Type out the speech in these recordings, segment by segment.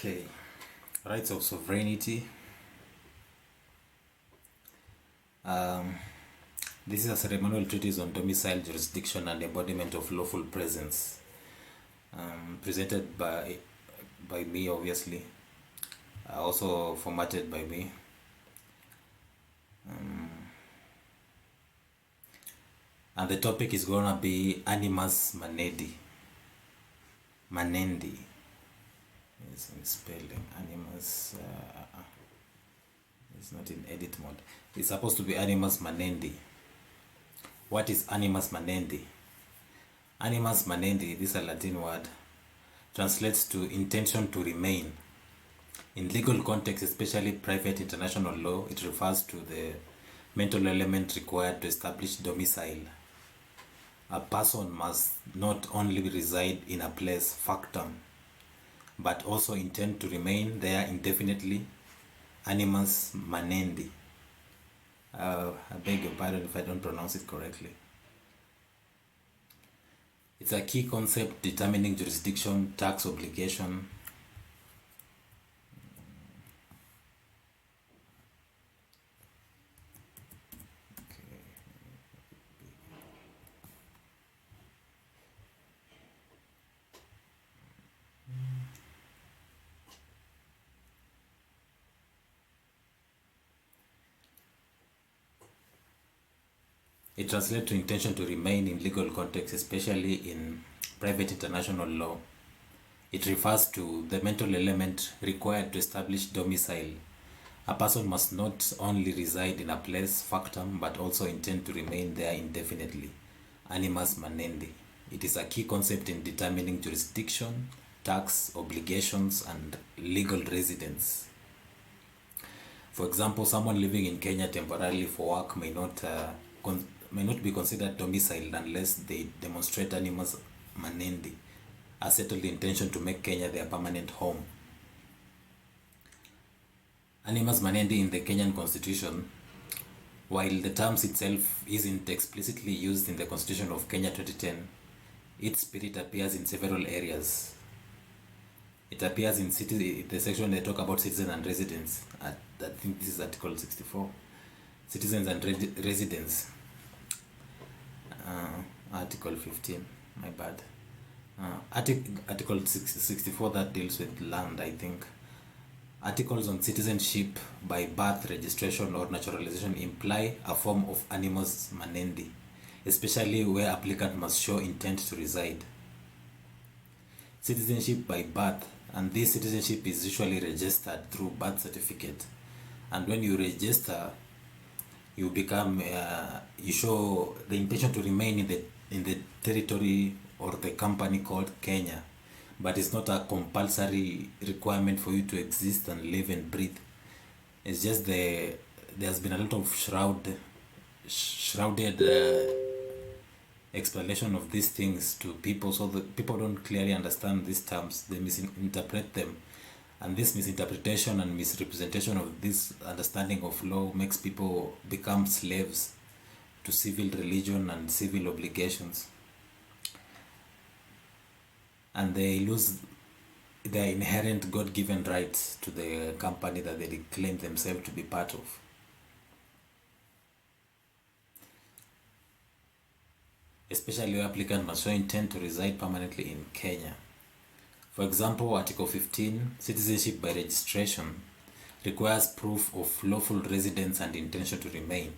Okay, rights of sovereignty. This is a ceremonial treatise on domicile, jurisdiction, and embodiment of lawful presence, presented by me, obviously, also formatted by me. And the topic is gonna be Animus Manendi. Manendi. It's in spelling. Animus. It's not in edit mode. It's supposed to be Animus Manendi. What is Animus Manendi? Animus Manendi, this is a Latin word, translates to intention to remain. In legal context, especially private international law, it refers to the mental element required to establish domicile. A person must not only reside in a place, factum, but also intend to remain there indefinitely. Animus Manendi. I beg your pardon if I don't pronounce it correctly. It's a key concept determining jurisdiction, tax obligation. It translates to intention to remain in legal context, especially in private international law. It refers to the mental element required to establish domicile. A person must not only reside in a place, factum, but also intend to remain there indefinitely. Animus Manendi. It is a key concept in determining jurisdiction, tax, obligations, and legal residence. For example, someone living in Kenya temporarily for work may not be considered domiciled unless they demonstrate Animus Manendi, a settled intention to make Kenya their permanent home. Animus Manendi in the Kenyan Constitution, while the term itself isn't explicitly used in the Constitution of Kenya 2010, its spirit appears in several areas. It appears in the section they talk about citizens and residents. I think this is Article 64. Citizens and residents. Article 15, my bad. Article 64 that deals with land, I think. Articles on citizenship by birth, registration, or naturalization imply a form of Animus Manendi, especially where applicant must show intent to reside. Citizenship by birth, and this citizenship is usually registered through birth certificate. And when you register, you become you show the intention to remain in the territory or the company called Kenya, but it's not a compulsory requirement for you to exist and live and breathe. It's just there's been a lot of shrouded explanation of these things to people, so that people don't clearly understand these terms. They misinterpret them. And this misinterpretation and misrepresentation of this understanding of law makes people become slaves to civil religion and civil obligations. And they lose their inherent God-given rights to the company that they claim themselves to be part of. Especially where applicant must show intent to reside permanently in Kenya. For example, Article 15, citizenship by registration, requires proof of lawful residence and intention to remain.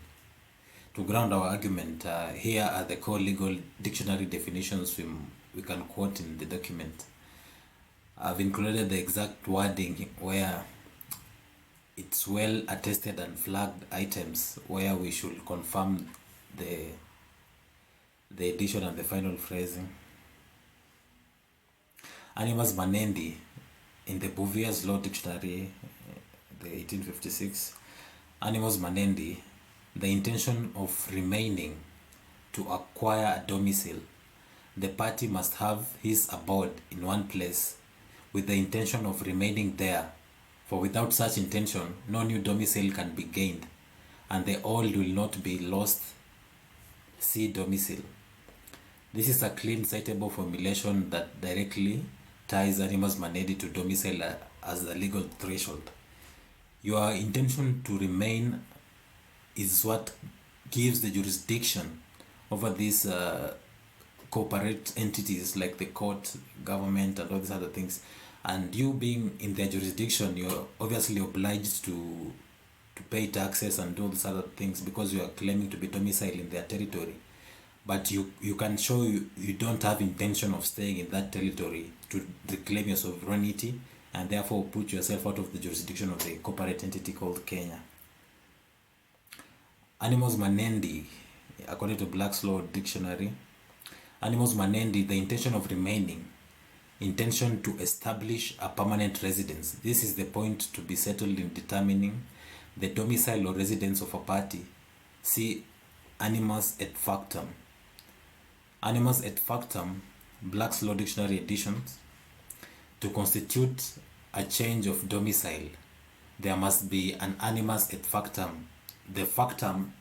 To ground our argument, here are the core legal dictionary definitions we can quote in the document. I've included the exact wording where it's well attested and flagged items where we should confirm the addition and the final phrasing. Animus Manendi, in the Bouvier's Law Dictionary, the 1856, Animus Manendi, the intention of remaining to acquire a domicile. The party must have his abode in one place with the intention of remaining there, for without such intention, no new domicile can be gained, and the old will not be lost. See domicile. This is a clean, citable formulation that directly ties Animus Manendi to domicile as the legal threshold. Your intention to remain is what gives the jurisdiction over these corporate entities like the court, government, and all these other things. And you being in their jurisdiction, you're obviously obliged to pay taxes and do all these other things because you are claiming to be domiciled in their territory. But you can show you don't have intention of staying in that territory to reclaim your sovereignty and therefore put yourself out of the jurisdiction of the corporate entity called Kenya. Animus Manendi, according to Black's Law Dictionary, Animus Manendi, the intention of remaining, intention to establish a permanent residence. This is the point to be settled in determining the domicile or residence of a party. See Animus et Factum. Animus et Factum, Black's Law Dictionary editions. To constitute a change of domicile, there must be an animus et factum. The factum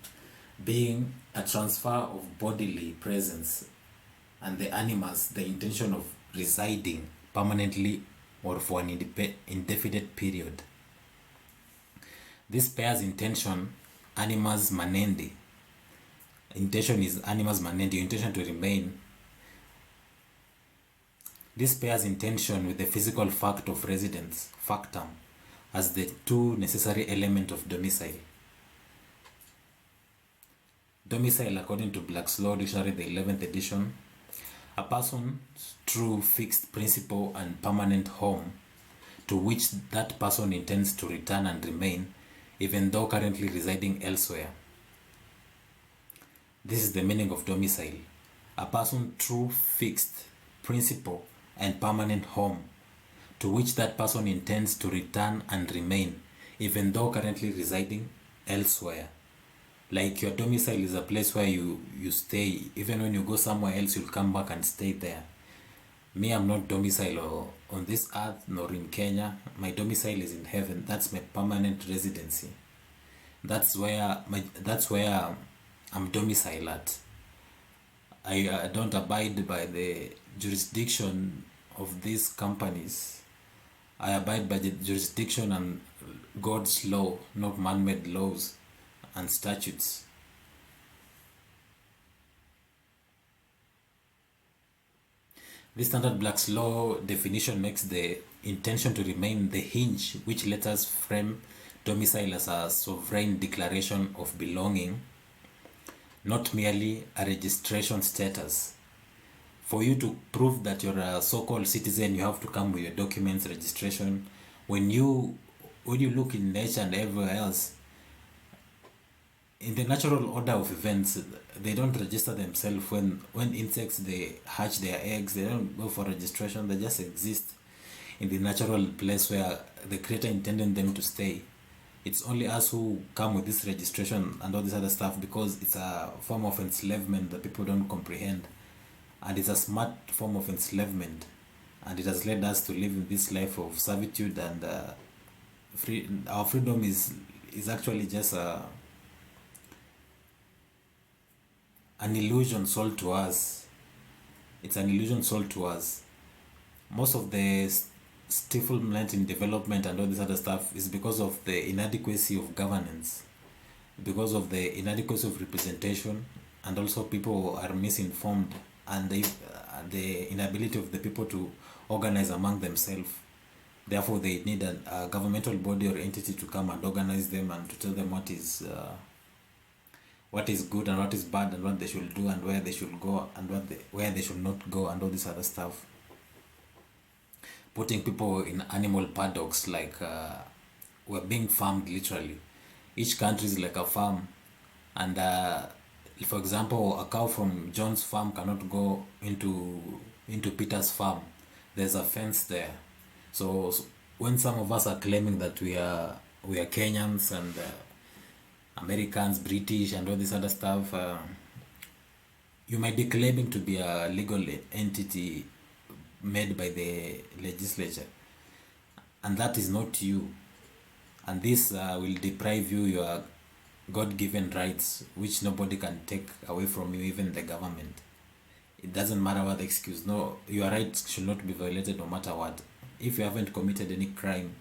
being a transfer of bodily presence, and the animus, the intention of residing permanently or for an indefinite period. This pair's intention, Animus Manendi. Intention is Animus Manendi, intention to remain. This pair's intention with the physical fact of residence, factum, as the two necessary elements of domicile. Domicile, according to Black's Law Dictionary, the 11th edition, a person's true fixed principal and permanent home to which that person intends to return and remain, even though currently residing elsewhere. This is the meaning of domicile. A person's true fixed principal and permanent home to which that person intends to return and remain, even though currently residing elsewhere. Like your domicile is a place where you stay. Even when you go somewhere else, you'll come back and stay there. Me, I'm not domicile on this earth nor in Kenya. My domicile is in heaven. That's my permanent residency. That's where I'm domicile at. I don't abide by the jurisdiction of these companies. I abide by the jurisdiction and God's law, not man-made laws and statutes. This standard Black's Law definition makes the intention to remain the hinge which lets us frame domicile as a sovereign declaration of belonging, not merely a registration status. For you to prove that you're a so-called citizen, you have to come with your documents, registration. When you look in nature and everywhere else, in the natural order of events, they don't register themselves. When insects, they hatch their eggs, they don't go for registration, they just exist in the natural place where the creator intended them to stay. It's only us who come with this registration and all this other stuff because it's a form of enslavement that people don't comprehend. And it's a smart form of enslavement. And it has led us to live in this life of servitude, and our freedom is actually just an illusion sold to us. It's an illusion sold to us. Most of the stiflement in development and all this other stuff is because of the inadequacy of governance, because of the inadequacy of representation, and also people are misinformed, and the inability of the people to organize among themselves. Therefore, they need a governmental body or entity to come and organize them and to tell them what is good and what is bad and what they should do and where they should go and where they should not go and all this other stuff. Putting people in animal paddocks, like we're being farmed literally. Each country is like a farm, and for example, a cow from John's farm cannot go into Peter's farm. There's a fence there. So when some of us are claiming that we are Kenyans and Americans, British, and all this other stuff, you might be claiming to be a legal entity made by the legislature, and that is not you. And this will deprive you your God-given rights, which nobody can take away from you, even the government. It doesn't matter what the excuse. No, your rights should not be violated no matter what. If you haven't committed any crime,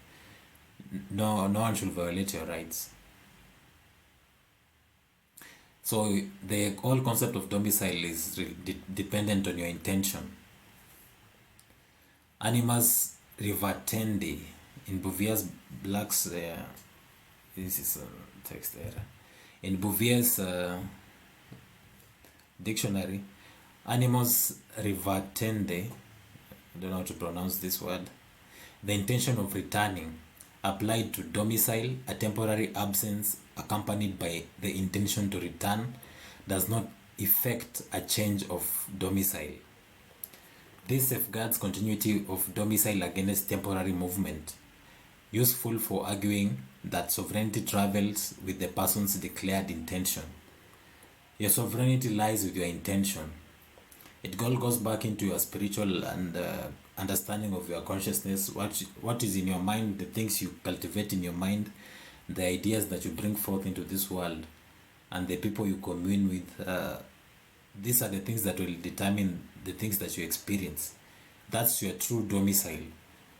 no one should violate your rights. So the whole concept of domicile is dependent on your intention. Animus rivatendi in Bouvier's Black's this is a text error. In Bouvier's dictionary, animus rivatendi, I don't know how to pronounce this word, the intention of returning, applied to domicile, a temporary absence accompanied by the intention to return, does not effect a change of domicile. This safeguards continuity of domicile against temporary movement, useful for arguing that sovereignty travels with the person's declared intention. Your sovereignty lies with your intention. It all goes back into your spiritual and understanding of your consciousness, what is in your mind, the things you cultivate in your mind, the ideas that you bring forth into this world, and the people you commune with. These are the things that will determine the things that you experience. That's your true domicile,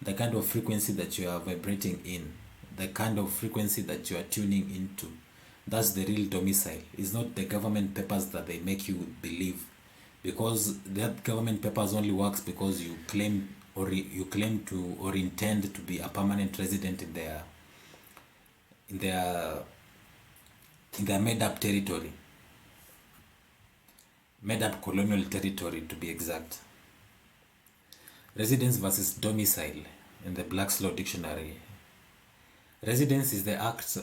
the kind of frequency that you are vibrating in, the kind of frequency that you are tuning into. That's the real domicile. It's not the government papers that they make you believe, because that government papers only works because you claim or intend to be a permanent resident in their made up territory, made up colonial territory to be exact. Residence versus domicile in the Black's Law Dictionary. Residence is the act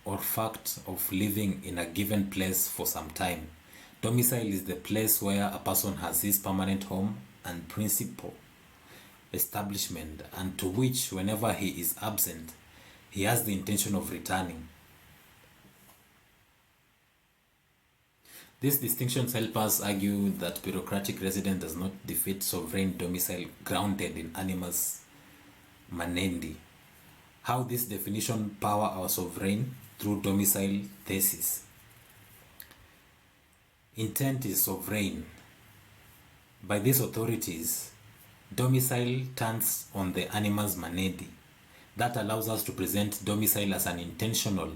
or fact of living in a given place for some time. Domicile is the place where a person has his permanent home and principal establishment, and to which, whenever he is absent, he has the intention of returning. These distinctions help us argue that bureaucratic residence does not defeat sovereign domicile grounded in Animus Manendi. How this definition power our sovereign through domicile thesis. Intent is sovereign. By these authorities, domicile turns on the Animus Manendi. That allows us to present domicile as an intentional,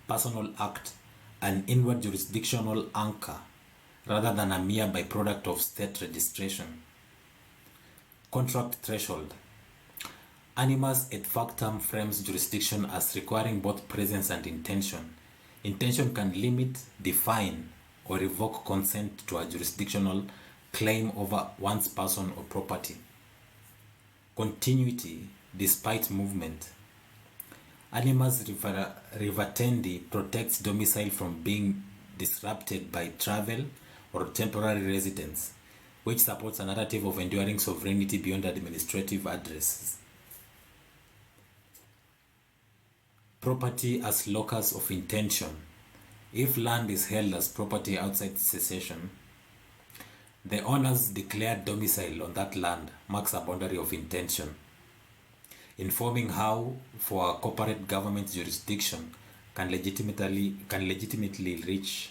personal act, an inward jurisdictional anchor, rather than a mere byproduct of state registration. Contract threshold. Animus et factum frames jurisdiction as requiring both presence and intention. Intention can limit, define, or revoke consent to a jurisdictional claim over one's person or property. Continuity despite movement. Animus rivatendi protects domicile from being disrupted by travel or temporary residence, which supports a narrative of enduring sovereignty beyond administrative addresses. Property as locus of intention. If land is held as property outside cessation, the owner's declared domicile on that land marks a boundary of intention, informing how, for a corporate government jurisdiction, can legitimately reach.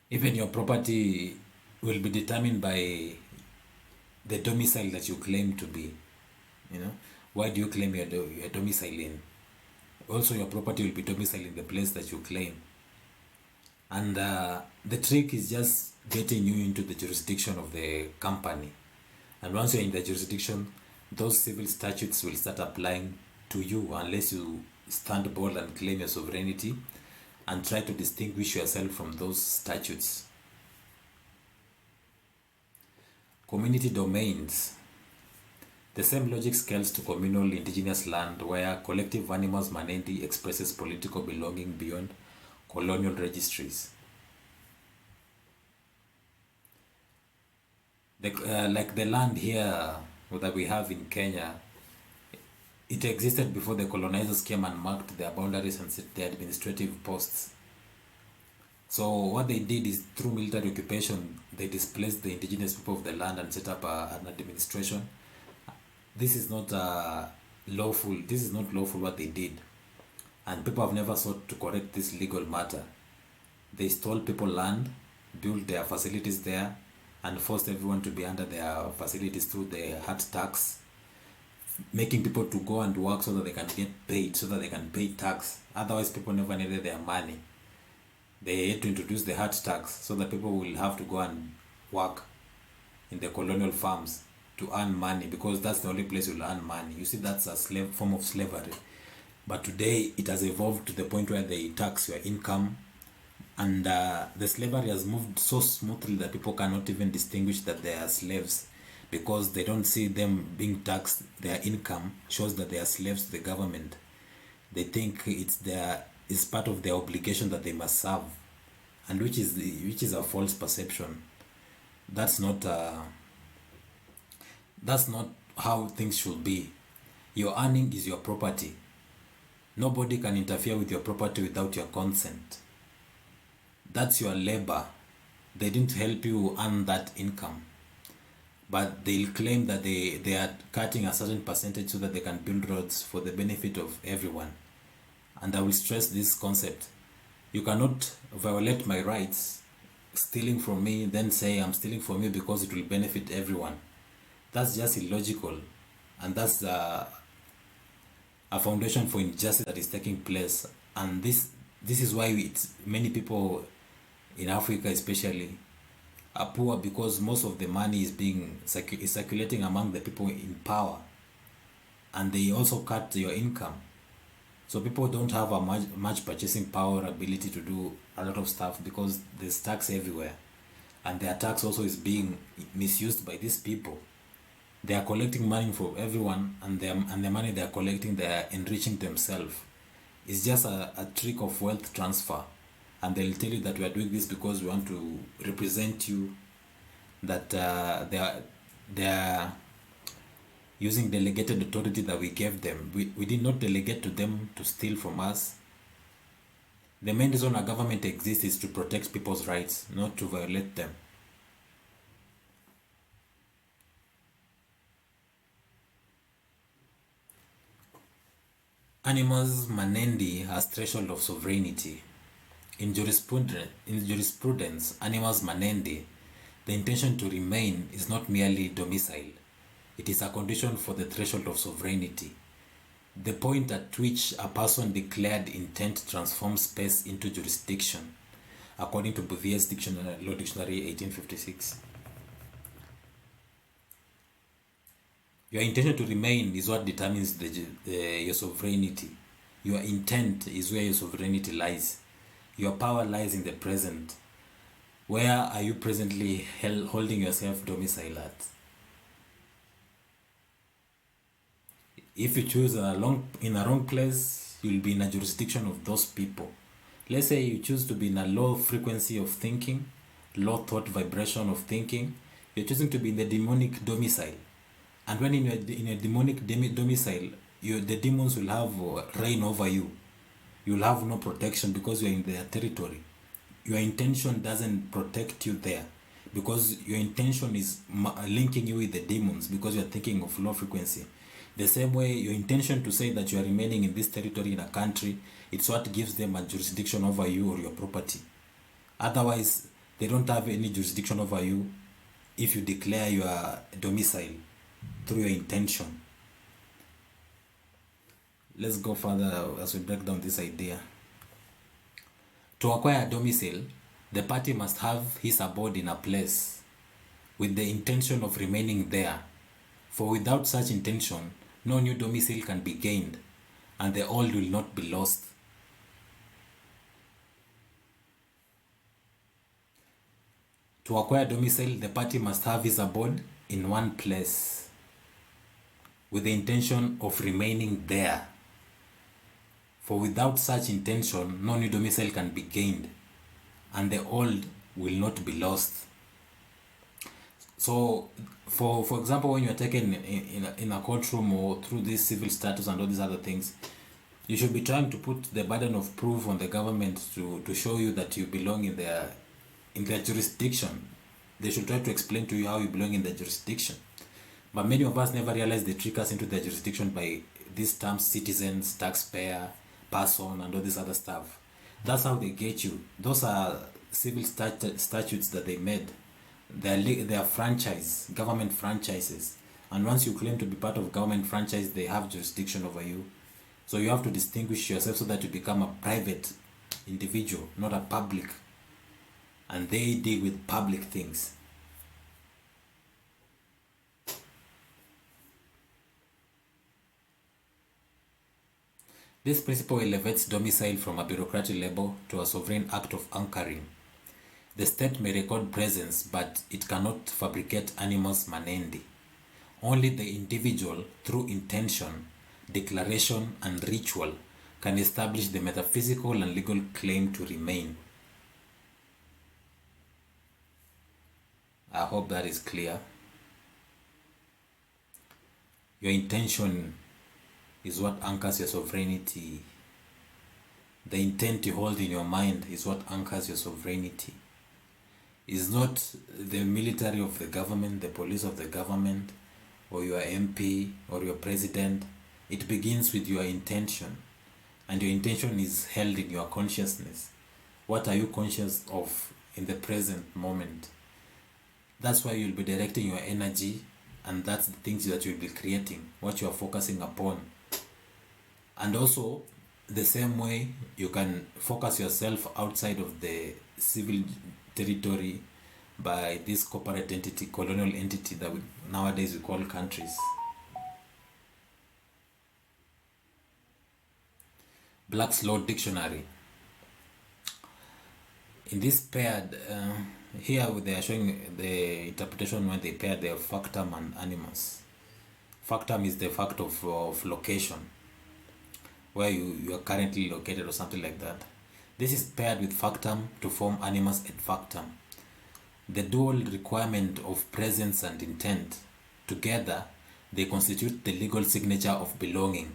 Even your property will be determined by the domicile that you claim to be. Why do you claim your domicile in? Also, your property will be domiciled in the place that you claim. And the trick is just getting you into the jurisdiction of the company. And once you're in the jurisdiction, those civil statutes will start applying to you unless you stand bold and claim your sovereignty and try to distinguish yourself from those statutes. Community domains. The same logic scales to communal indigenous land, where collective Animus Manendi expresses political belonging beyond colonial registries. Like the land here that we have in Kenya, it existed before the colonizers came and marked their boundaries and set their administrative posts. So what they did is, through military occupation, they displaced the indigenous people of the land and set up an administration. This is not lawful. This is not lawful what they did, and people have never sought to correct this legal matter. They stole people land, built their facilities there, and forced everyone to be under their facilities through the hut tax, making people to go and work so that they can get paid, so that they can pay tax. Otherwise, people never needed their money. They had to introduce the hard tax so that people will have to go and work in the colonial farms to earn money, because that's the only place you'll earn money. You see, that's a form of slavery. But today it has evolved to the point where they tax your income, and the slavery has moved so smoothly that people cannot even distinguish that they are slaves, because they don't see them being taxed. Their income shows that they are slaves to the government. They think it's part of their obligation that they must serve, and which is a false perception. That's not how things should be. Your earning is your property. Nobody can interfere with your property without your consent. That's your labor. They didn't help you earn that income, but they'll claim that they are cutting a certain percentage so that they can build roads for the benefit of everyone. And I will stress this concept. You cannot violate my rights, stealing from me, then say I'm stealing from you because it will benefit everyone. That's just illogical, and that's a foundation for injustice that is taking place. And this is why many people in Africa especially are poor, because most of the money is circulating among the people in power, and they also cut your income. So people don't have a much purchasing power, ability to do a lot of stuff, because there's tax everywhere, and their tax also is being misused by these people. They are collecting money from everyone, and the money they are collecting, they are enriching themselves. It's just a trick of wealth transfer, and they'll tell you that we are doing this because we want to represent you, that they are using delegated authority that we gave them. We did not delegate to them to steal from us. The main reason our government exists is to protect people's rights, not to violate them. Animus Manendi has threshold of sovereignty. In jurisprudence, Animus Manendi, the intention to remain is not merely domicile. It is a condition for the threshold of sovereignty. The point at which a person declared intent transforms space into jurisdiction, according to Bouvier's Law Dictionary 1856. Your intention to remain is what determines your sovereignty. Your intent is where your sovereignty lies. Your power lies in the present. Where are you presently holding yourself domicile at? If you choose in a wrong place, you'll be in a jurisdiction of those people. Let's say you choose to be in a low frequency of thinking, low thought vibration of thinking. You're choosing to be in the demonic domicile. And when in a demonic domicile, the demons will have reign over you. You'll have no protection because you're in their territory. Your intention doesn't protect you there, because your intention is linking you with the demons, because you're thinking of low frequency. The same way, your intention to say that you are remaining in this territory in a country, it's what gives them a jurisdiction over you or your property. Otherwise, they don't have any jurisdiction over you if you declare your domicile through your intention. Let's go further as we break down this idea. To acquire a domicile, the party must have his abode in a place with the intention of remaining there. For without such intention, no new domicile can be gained, and the old will not be lost. To acquire domicile, the party must have his abode in one place with the intention of remaining there. For without such intention, no new domicile can be gained, and the old will not be lost. So, for example, when you are taken in a courtroom or through this civil status and all these other things, you should be trying to put the burden of proof on the government to show you that you belong in their jurisdiction. They should try to explain to you how you belong in their jurisdiction. But many of us never realize they trick us into their jurisdiction by these terms: citizens, taxpayer, person, and all this other stuff. That's how they get you. Those are civil statutes that they made. They are franchise, government franchises, And once you claim to be part of government franchise, they have jurisdiction over you. So you have to distinguish yourself so that you become a private individual, not a public. And they deal with public things. This principle elevates domicile from a bureaucratic label to a sovereign act of anchoring. The state may record presence, but it cannot fabricate Animus Manendi. Only the individual, through intention, declaration, and ritual, can establish the metaphysical and legal claim to remain. I hope that is clear. Your intention is what anchors your sovereignty. The intent you hold in your mind is what anchors your sovereignty. It's not the military of the government, the police of the government, or your MP or your president. It begins with your intention, and your intention is held in your consciousness. What are you conscious of in the present moment? That's why you'll be directing your energy, and that's the things that you'll be creating, what you are focusing upon. And also, the same way you can focus yourself outside of the civil territory by this corporate entity, colonial entity that nowadays we call countries. Black's Law Dictionary. In this paired, here they are showing the interpretation when they pair the factum and animus. Factum is the fact of location, where you are currently located or something like that. This is paired with factum to form animus et factum. The dual requirement of presence and intent, together they constitute the legal signature of belonging.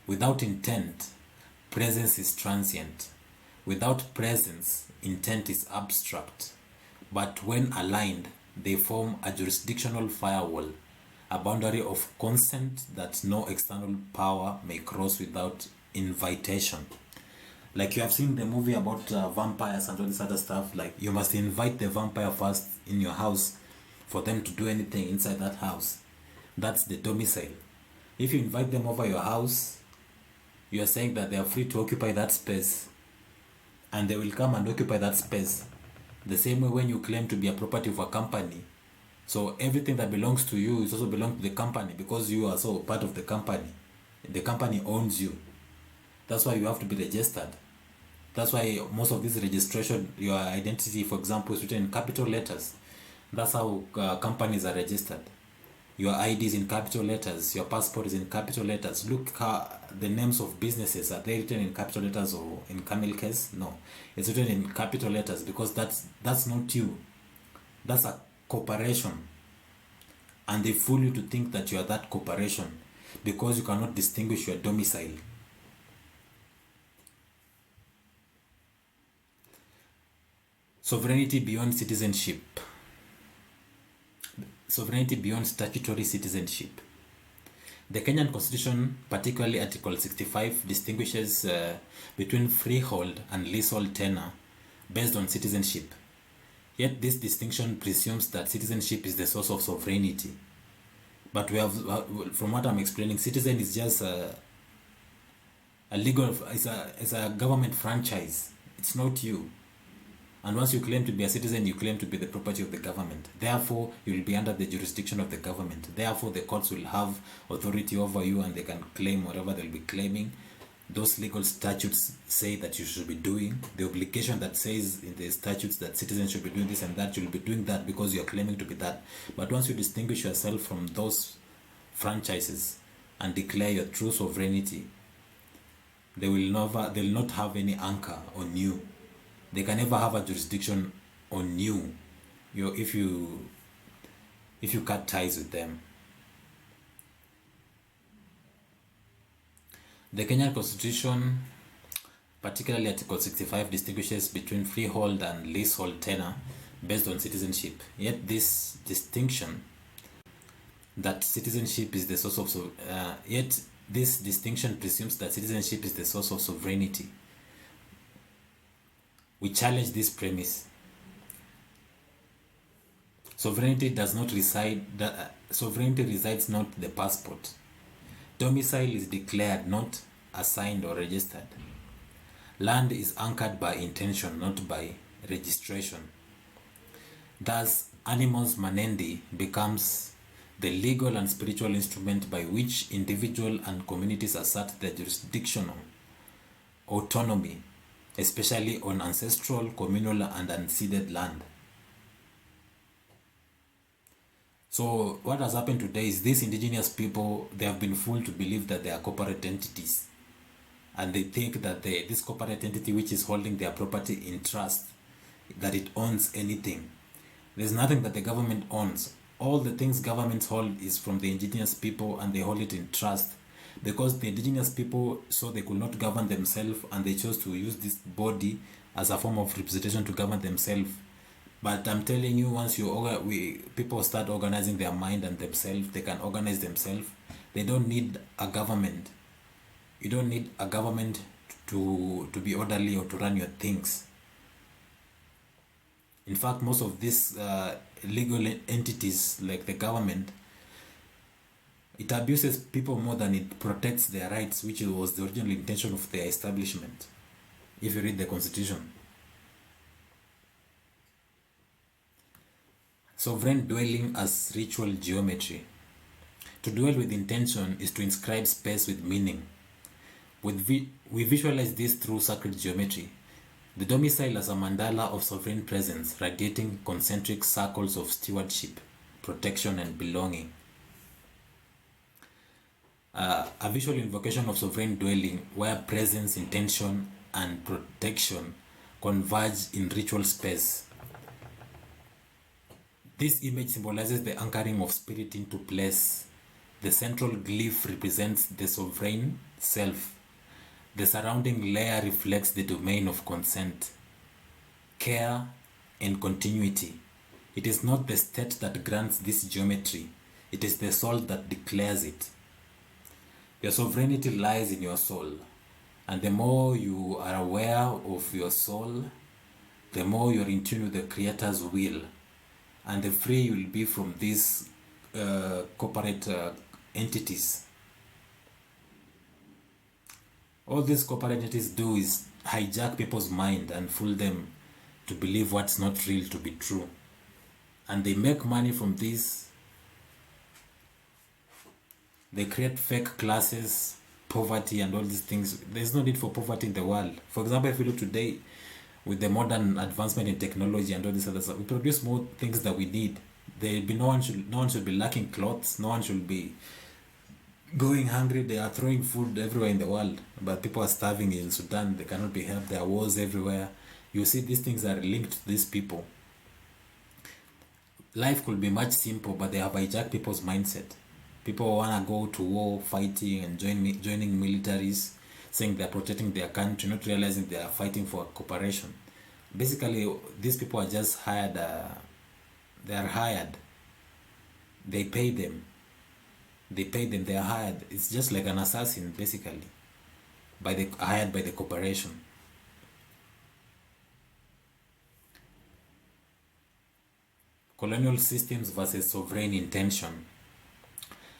Without intent, presence is transient. Without presence, intent is abstract. But when aligned, they form a jurisdictional firewall, a boundary of consent that no external power may cross without invitation. Like you have seen the movie about vampires and all this other stuff, like you must invite the vampire first in your house for them to do anything inside that house. That's the domicile. If you invite them over your house, you are saying that they are free to occupy that space, and they will come and occupy that space. The same way when you claim to be a property of a company, so everything that belongs to you is also belongs to the company, because you are also part of the company. The company owns you. That's why you have to be registered. That's why most of this registration, your identity, for example, is written in capital letters. That's how companies are registered. Your ID is in capital letters. Your passport is in capital letters. Look how the names of businesses, are they written in capital letters or in camel case? No, it's written in capital letters, because that's not you. That's a corporation, and they fool you to think that you are that corporation because you cannot distinguish your domicile. Sovereignty beyond citizenship. Sovereignty beyond statutory citizenship. The Kenyan Constitution, particularly Article 65, distinguishes between freehold and leasehold tenure based on citizenship. Yet this distinction presumes that citizenship is the source of sovereignty. But we have, from what I'm explaining, citizen is just a legal, it's a government franchise. It's not you. And once you claim to be a citizen, you claim to be the property of the government. Therefore, you will be under the jurisdiction of the government. Therefore, the courts will have authority over you, and they can claim whatever they'll be claiming. Those legal statutes say that you should be doing. The obligation that says in the statutes that citizens should be doing this and that, you'll be doing that because you're claiming to be that. But once you distinguish yourself from those franchises and declare your true sovereignty, they'll not have any anchor on you. They can never have a jurisdiction on you if you cut ties with them. The Kenyan Constitution, particularly Article 65, distinguishes between freehold and leasehold tenure based on citizenship. Yet this distinction, that citizenship is the source of yet this distinction presumes that citizenship is the source of sovereignty. We challenge this premise. Sovereignty does not reside. sovereignty resides, not the passport. Domicile is declared, not assigned or registered. Land is anchored by intention, not by registration. Thus, Animus Manendi becomes the legal and spiritual instrument by which individual and communities assert their jurisdictional autonomy, especially on ancestral, communal, and unceded land. So what has happened today is these indigenous people, they have been fooled to believe that they are corporate entities. And they think that this corporate entity which is holding their property in trust, that it owns anything. There's nothing that the government owns. All the things governments hold is from the indigenous people, and they hold it in trust. Because the indigenous people saw they could not govern themselves, and they chose to use this body as a form of representation to govern themselves. But I'm telling you, once people start organizing their mind and themselves, they can organize themselves. They don't need a government. You don't need a government to be orderly or to run your things. In fact, most of these legal entities, like the government, it abuses people more than it protects their rights, which was the original intention of their establishment, if you read the Constitution. Sovereign dwelling as ritual geometry. To dwell with intention is to inscribe space with meaning. We visualize this through sacred geometry. The domicile as a mandala of sovereign presence, radiating concentric circles of stewardship, protection, and belonging. A visual invocation of sovereign dwelling where presence, intention, and protection converge in ritual space. This image symbolizes the anchoring of spirit into place. The central glyph represents the sovereign self. The surrounding layer reflects the domain of consent, care, and continuity. It is not the state that grants this geometry. It is the soul that declares it. Your sovereignty lies in your soul. And the more you are aware of your soul, the more you're in tune with the Creator's will. And the free you will be from these corporate entities. All these corporate entities do is hijack people's mind and fool them to believe what's not real to be true. And they make money from this. They create fake classes, poverty, and all these things. There's no need for poverty in the world. For example, if you look today, with the modern advancement in technology and all this other stuff, we produce more things that we need. No one should be lacking clothes. No one should be going hungry. They are throwing food everywhere in the world, but people are starving in Sudan. They cannot be helped. There are wars everywhere. You see, these things are linked to these people. Life could be much simple, but they have hijacked people's mindset. People want to go to war, fighting and joining militaries, saying they are protecting their country, not realizing they are fighting for a corporation. Basically, these people are just hired. They are hired. They pay them. They are hired. It's just like an assassin, basically, hired by the corporation. Colonial systems versus sovereign intention.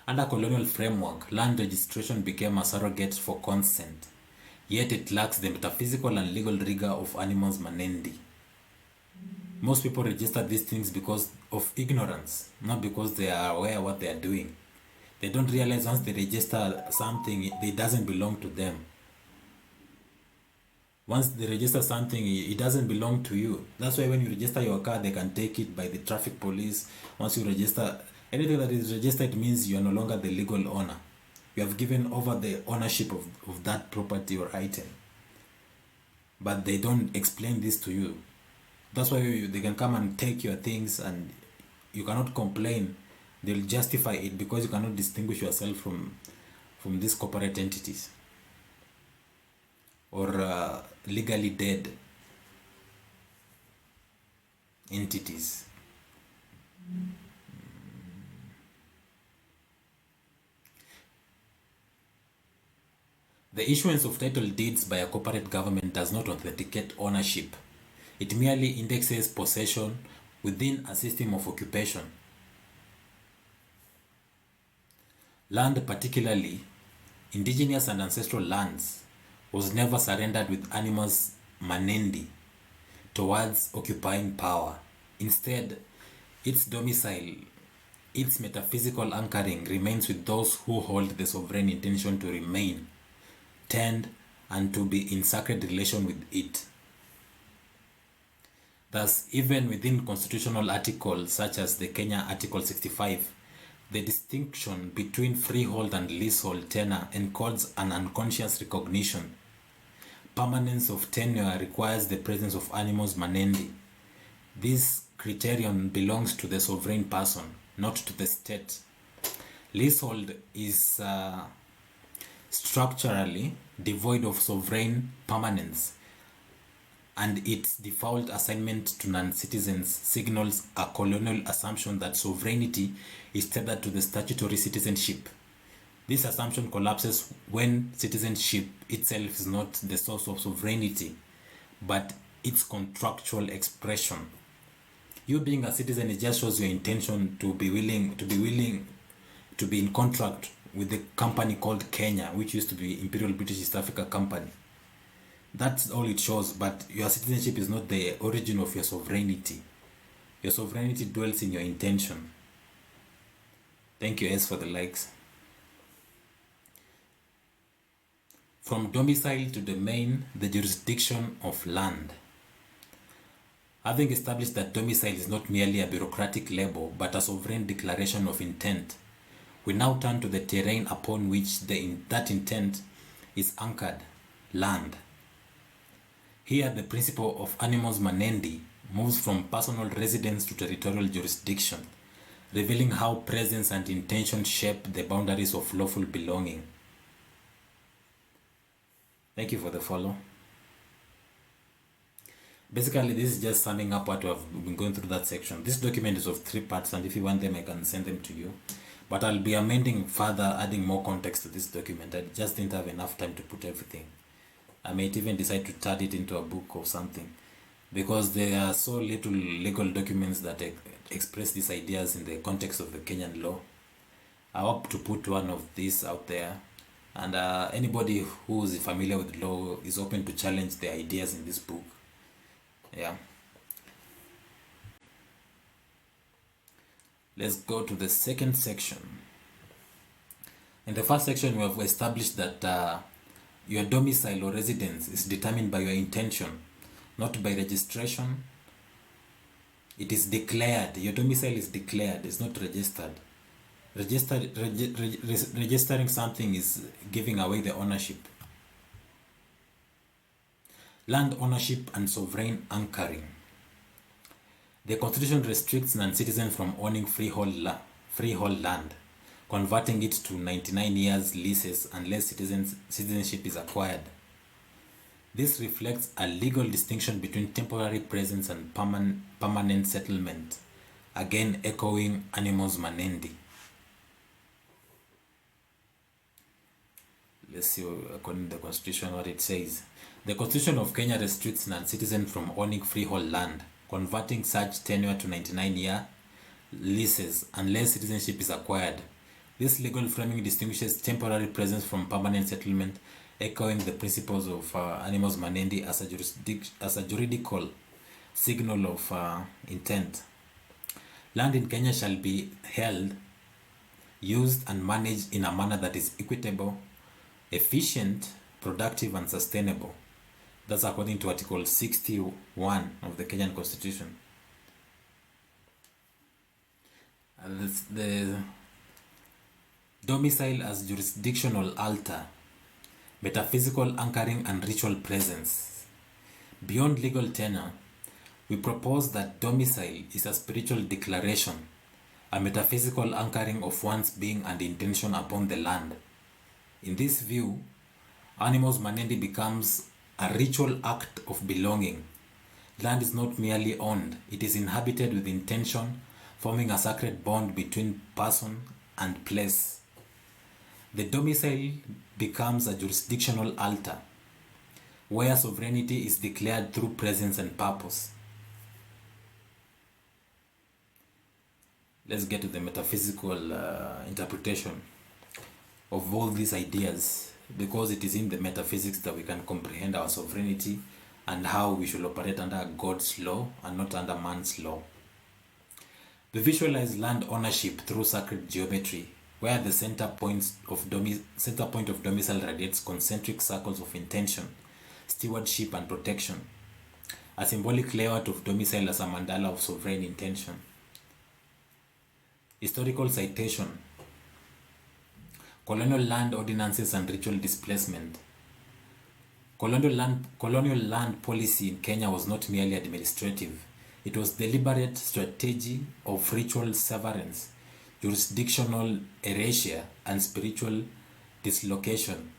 Under colonial framework, land registration became a surrogate for consent, yet it lacks the metaphysical and legal rigor of Animus Manendi. Most people register these things because of ignorance, not because they are aware of what they are doing. They don't realize once they register something, it doesn't belong to them. Once they register something, it doesn't belong to you. That's why when you register your car, they can take it by the traffic police. Once you register, anything that is registered means you are no longer the legal owner. You have given over the ownership of that property or item. But they don't explain this to you. That's why they can come and take your things and you cannot complain. They'll justify it because you cannot distinguish yourself from these corporate entities or legally dead entities. The issuance of title deeds by a corporate government does not authenticate ownership. It merely indexes possession within a system of occupation. Land, particularly indigenous and ancestral lands, was never surrendered with Animus Manendi towards occupying power. Instead, its domicile, its metaphysical anchoring remains with those who hold the sovereign intention to remain, tend, and to be in sacred relation with it. Thus, even within constitutional articles such as the Kenya Article 65, the distinction between freehold and leasehold tenure encodes an unconscious recognition. Permanence of tenure requires the presence of Animus Manendi. This criterion belongs to the sovereign person, not to the state. Leasehold is structurally devoid of sovereign permanence, and its default assignment to non-citizens signals a colonial assumption that sovereignty is tethered to the statutory citizenship. This assumption collapses when citizenship itself is not the source of sovereignty, but its contractual expression. You being a citizen, it just shows your intention to be willing to be in contract with the company called Kenya, which used to be Imperial British East Africa Company. That's all it shows, but your citizenship is not the origin of your sovereignty. Your sovereignty dwells in your intention. Thank you, S, for the likes. From domicile to domain, the jurisdiction of land. Having established that domicile is not merely a bureaucratic label, but a sovereign declaration of intent, we now turn to the terrain upon which that intent is anchored, land. Here, the principle of Animus Manendi moves from personal residence to territorial jurisdiction, revealing how presence and intention shape the boundaries of lawful belonging. Thank you for the follow. Basically, this is just summing up what we have been going through that section. This document is of 3 parts, and if you want them, I can send them to you. But I'll be amending further, adding more context to this document. I just didn't have enough time to put everything. I might even decide to turn it into a book or something, because there are so little legal documents that express these ideas in the context of the Kenyan law. I hope to put one of these out there, and anybody who is familiar with law is open to challenge the ideas in this book. Yeah. Let's go to the second section. In the first section, we have established that your domicile or residence is determined by your intention, not by registration. It is declared. Your domicile is declared. It's not registered. Registering something is giving away the ownership. Land ownership and sovereign anchoring. The Constitution restricts non-citizens from owning freehold land, converting it to 99 years leases unless citizenship is acquired. This reflects a legal distinction between temporary presence and permanent settlement, again echoing Animus Manendi. Let's see, according to the Constitution, what it says. The Constitution of Kenya restricts non-citizens from owning freehold land, converting such tenure to 99-year leases unless citizenship is acquired. This legal framing distinguishes temporary presence from permanent settlement, echoing the principles of Animus Manendi as a juridical signal of intent. Land in Kenya shall be held, used, and managed in a manner that is equitable, efficient, productive, and sustainable. That's according to Article 61 of the Kenyan Constitution. The domicile as jurisdictional altar, metaphysical anchoring, and ritual presence. Beyond legal tenure, we propose that domicile is a spiritual declaration, a metaphysical anchoring of one's being and intention upon the land. In this view, Animus Manendi becomes a ritual act of belonging. Land is not merely owned, it is inhabited with intention, forming a sacred bond between person and place. The domicile becomes a jurisdictional altar, where sovereignty is declared through presence and purpose. Let's get to the metaphysical interpretation. of all these ideas, because it is in the metaphysics that we can comprehend our sovereignty and how we should operate under God's law and not under man's law. We visualize land ownership through sacred geometry, where the center point of domicile radiates concentric circles of intention, stewardship, and protection. A symbolic layout of domicile as a mandala of sovereign intention. Historical citation: colonial land ordinances and ritual displacement. Colonial land policy in Kenya was not merely administrative. It was deliberate strategy of ritual severance, jurisdictional erasure, and spiritual dislocation.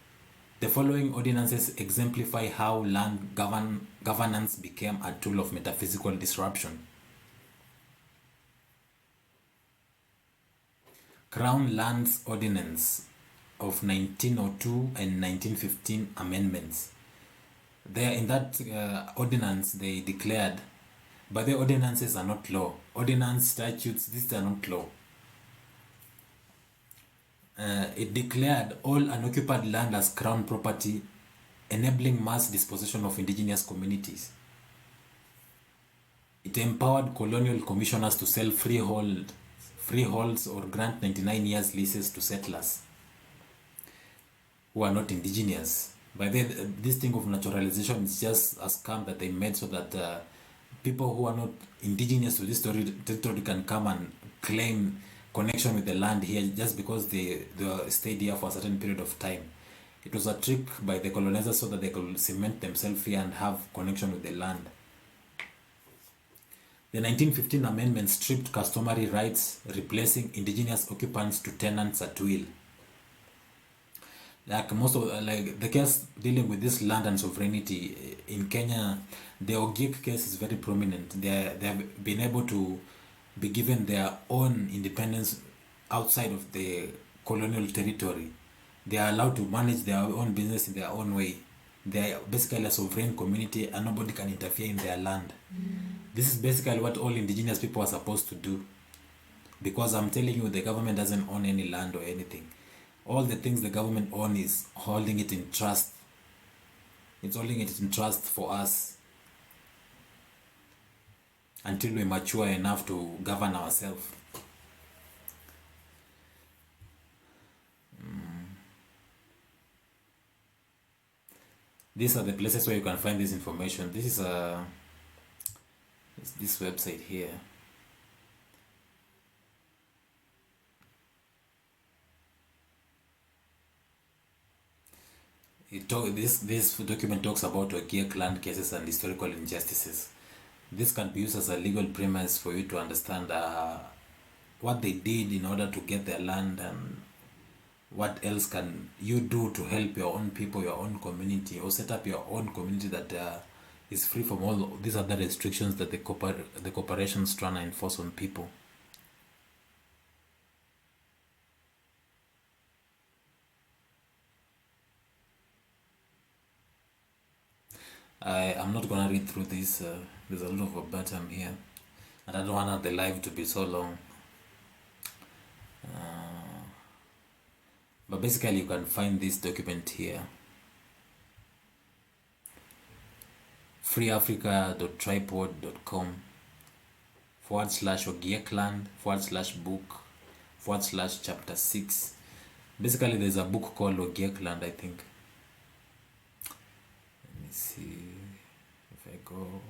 The following ordinances exemplify how land governance became a tool of metaphysical disruption. Crown Lands Ordinance of 1902 and 1915 amendments. There, in that ordinance, they declared, but the ordinances are not law. Ordinance statutes, these are not law. It declared all unoccupied land as crown property, enabling mass dispossession of indigenous communities. It empowered colonial commissioners to sell freeholds or grant 99 years leases to settlers who are not indigenous. By this thing of naturalization is just a scam that they made so that people who are not indigenous to this territory can come and claim connection with the land here just because they stayed here for a certain period of time. It was a trick by the colonizers so that they could cement themselves here and have connection with the land. The 1915 amendment stripped customary rights, replacing indigenous occupants to tenants at will. Like most of the case dealing with this land and sovereignty in Kenya, the Ogiek case is very prominent. They have been able to be given their own independence outside of the colonial territory. They are allowed to manage their own business in their own way. They are basically a sovereign community and nobody can interfere in their land. This is basically what all indigenous people are supposed to do. Because I'm telling you, the government doesn't own any land or anything. All the things the government owns is holding it in trust. It's holding it in trust for us until we mature enough to govern ourselves. These are the places where you can find this information. This is this website here. This document talks about Ogiek land cases and historical injustices. This can be used as a legal premise for you to understand what they did in order to get their land and what else can you do to help your own people, your own community, or set up your own community that is free from all these other restrictions that the corporations trying to enforce on people. I'm not gonna read through this. There's a lot of verbatim here, and I don't want the live to be so long. But basically, you can find this document here: freeafrica.tripod.com/Ogiekland/book/chapter 6. Basically, there's a book called Ogiekland, I think. Let me see if I go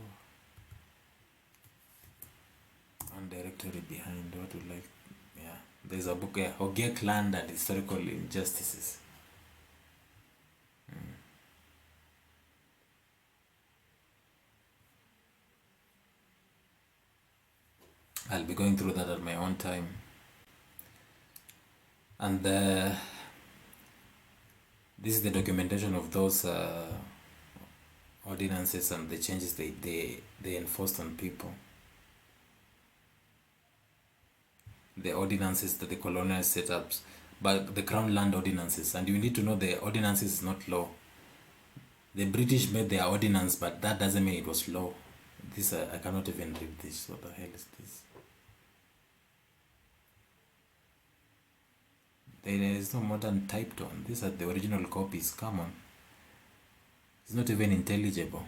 one directory behind. What would like? Yeah, there's a book here, Ogiekland and Historical Injustices. I'll be going through that at my own time. And this is the documentation of those ordinances and the changes they enforced on people. The ordinances that the colonials set up, but the Crown Land Ordinances, and you need to know the ordinances is not law. The British made their ordinance, but that doesn't mean it was law. This I cannot even read this. What the hell is this? There is no modern typed one. These are the original copies. Come on. It's not even intelligible.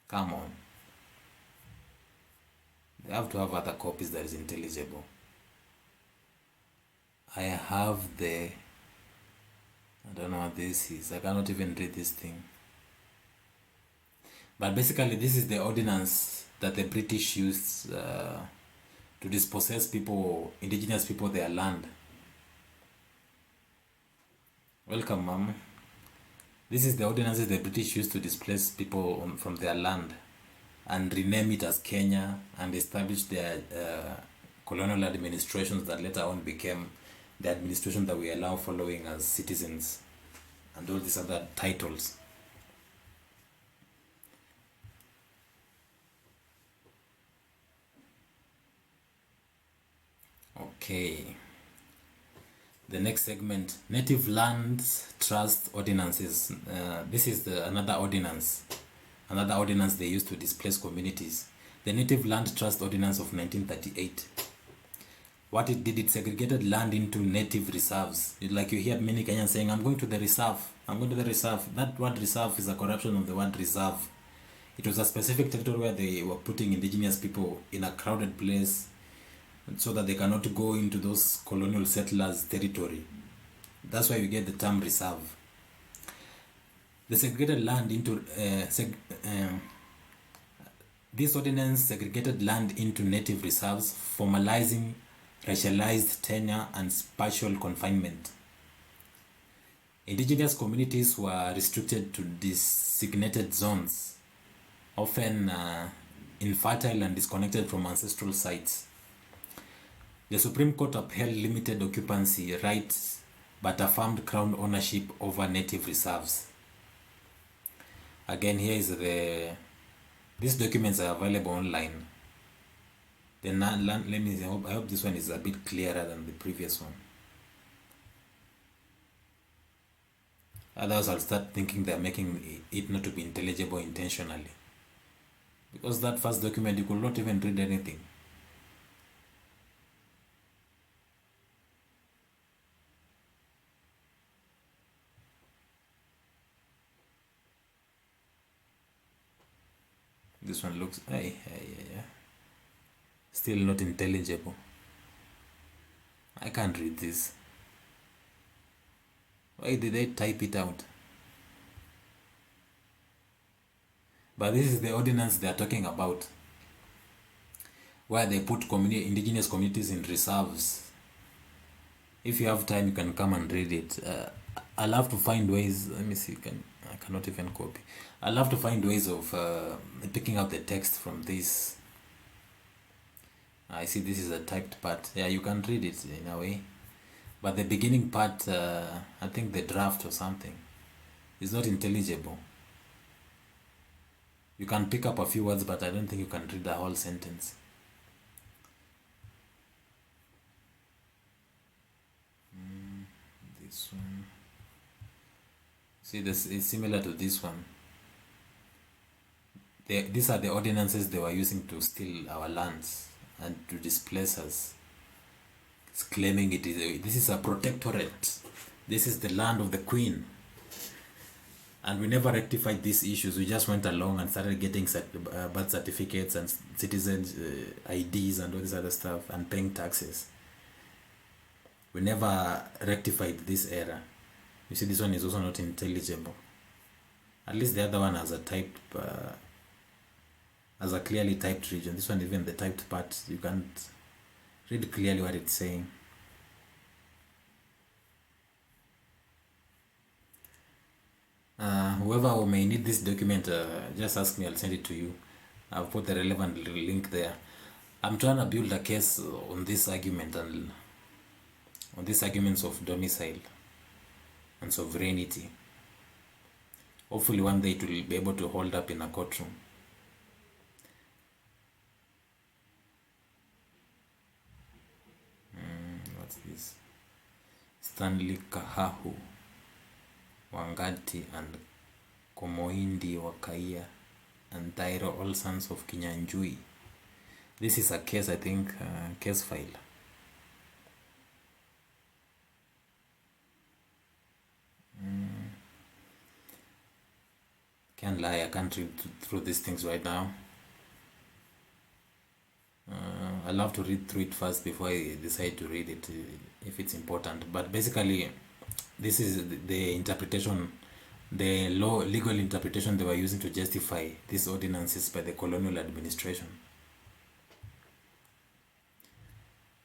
Come on. They have to have other copies that is intelligible. I have I don't know what this is. I cannot even read this thing. But basically, this is the ordinance that the British used to dispossess people, indigenous people, their land. Welcome, Mom. This is the ordinances the British used to displace people from their land and rename it as Kenya and establish their colonial administrations that later on became the administration that we are now following as citizens and all these other titles. Okay. The next segment, Native Lands Trust Ordinances. This is another ordinance they used to displace communities. The Native Land Trust Ordinance of 1938. What it did, it segregated land into native reserves. Like you hear many Kenyans saying, I'm going to the reserve. I'm going to the reserve. That word reserve is a corruption of the word reserve. It was a specific territory where they were putting indigenous people in a crowded place so that they cannot go into those colonial settlers' territory. That's why you get the term reserve. The segregated land into this ordinance segregated land into native reserves, formalizing racialized tenure and spatial confinement. Indigenous communities were restricted to designated zones, often infertile and disconnected from ancestral sites. The Supreme Court upheld limited occupancy rights but affirmed Crown ownership over native reserves. Again, here is these documents are available online. I hope this one is a bit clearer than the previous one. Otherwise, I'll start thinking they're making it not to be intelligible intentionally. Because that first document, you could not even read anything. This one looks, still not intelligible. I can't read this. Why did they type it out? But this is the ordinance they are talking about, where they put indigenous communities in reserves. If you have time, you can come and read it. I'll have to find ways. Let me see. I cannot even copy. I'll have to find ways of picking out the text from this. I see this is a typed part. Yeah, you can read it in a way. But the beginning part, I think the draft or something, is not intelligible. You can pick up a few words, but I don't think you can read the whole sentence. This one. See, this is similar to this one. These are the ordinances they were using to steal our lands and to displace us. It's claiming this is a protectorate. This is the land of the Queen. And we never rectified these issues. We just went along and started getting birth certificates and citizens IDs and all this other stuff and paying taxes. We never rectified this error. You see, this one is also not intelligible. At least the other one has a typed, has a clearly typed region. This one, even the typed part, you can't read clearly what it's saying. Whoever may need this document, just ask me, I'll send it to you. I'll put the relevant link there. I'm trying to build a case on this argument and on these arguments of domicile and sovereignty. Hopefully one day it will be able to hold up in a courtroom. What's this? Stanley Kahahu, Wangati and Komoindi Wakaia and Tairo, all sons of Kinyanjui, This is a case, I think, case file. Can't lie, I can't read through these things right now. I love to read through it first before I decide to read it if it's important. But basically, this is the interpretation, the legal interpretation they were using to justify these ordinances by the colonial administration.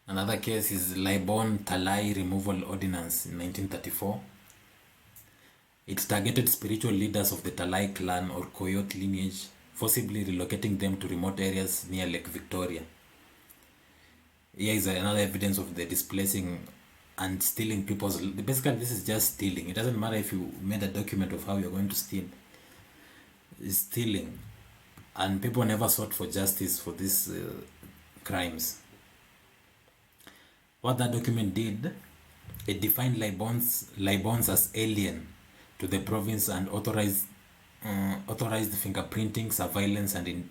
Another case is Libon Talai Removal Ordinance in 1934. It targeted spiritual leaders of the Talai clan or Koyot lineage, forcibly relocating them to remote areas near Lake Victoria. Here is another evidence of the displacing and stealing people's. Basically, this is just stealing. It doesn't matter if you made a document of how you're going to steal. It's stealing. And people never sought for justice for these crimes. What that document did, it defined Libons as alien to the province and authorized fingerprinting, surveillance, and